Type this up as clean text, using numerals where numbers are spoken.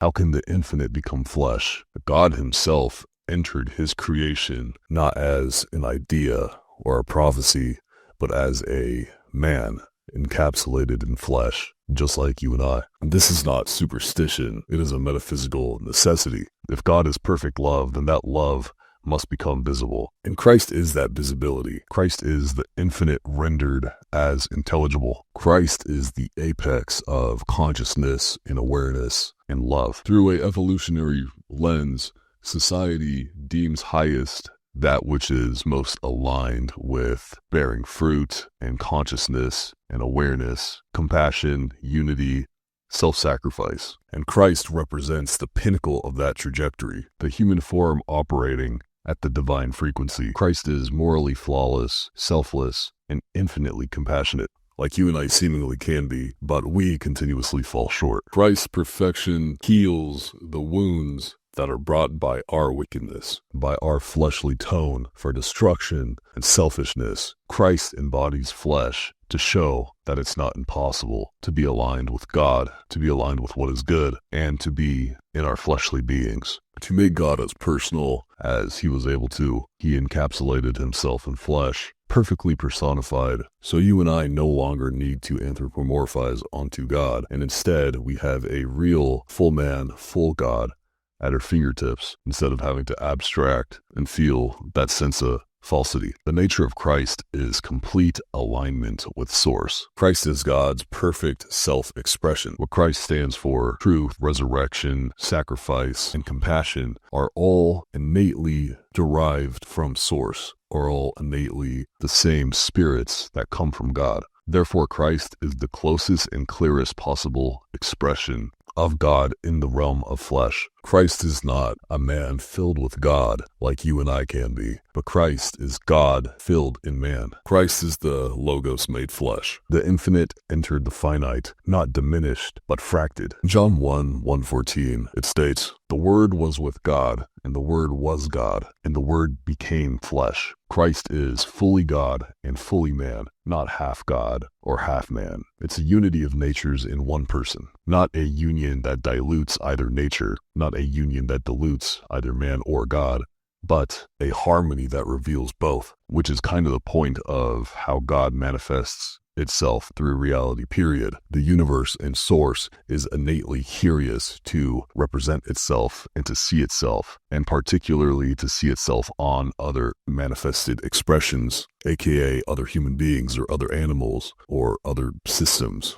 How can the infinite become flesh? God himself entered his creation not as an idea or a prophecy, but as a man encapsulated in flesh, just like you and I. And this is not superstition, it is a metaphysical necessity. If God is perfect love, then that love must become visible. And Christ is that visibility. Christ is the infinite rendered as intelligible. Christ is the apex of consciousness and awareness and love. Through an evolutionary lens, society deems highest that which is most aligned with bearing fruit and consciousness and awareness, compassion, unity, self-sacrifice. And Christ represents the pinnacle of that trajectory, the human form operating at the divine frequency. Christ is morally flawless, selfless, and infinitely compassionate, like you and I seemingly can be, but we continuously fall short. Christ's perfection heals the wounds that are brought by our wickedness, by our fleshly tone for destruction and selfishness. Christ embodies flesh to show that it's not impossible to be aligned with God, to be aligned with what is good, and to be in our fleshly beings. To make God as personal as he was able to, he encapsulated himself in flesh, perfectly personified, so you and I no longer need to anthropomorphize onto God, and instead we have a real, full man, full God at our fingertips, instead of having to abstract and feel that sense of falsity. The nature of Christ is complete alignment with Source. Christ is God's perfect self-expression. What Christ stands for, truth, resurrection, sacrifice, and compassion, are all innately derived from Source, are all innately the same spirits that come from God. Therefore, Christ is the closest and clearest possible expression of God in the realm of flesh. Christ is not a man filled with God like you and I can be, but Christ is God filled in man. Christ is the Logos made flesh. The infinite entered the finite, not diminished, but fracted. In John 1:14, it states, "The Word was with God, and the Word was God, and the Word became flesh." Christ is fully God and fully man, not half God or half man. It's a unity of natures in one person, not a union that dilutes either nature, not a union that dilutes either man or God, but a harmony that reveals both, which is kind of the point of how God manifests itself through reality, period. The universe and Source is innately curious to represent itself and to see itself, and particularly to see itself on other manifested expressions, aka other human beings or other animals or other systems.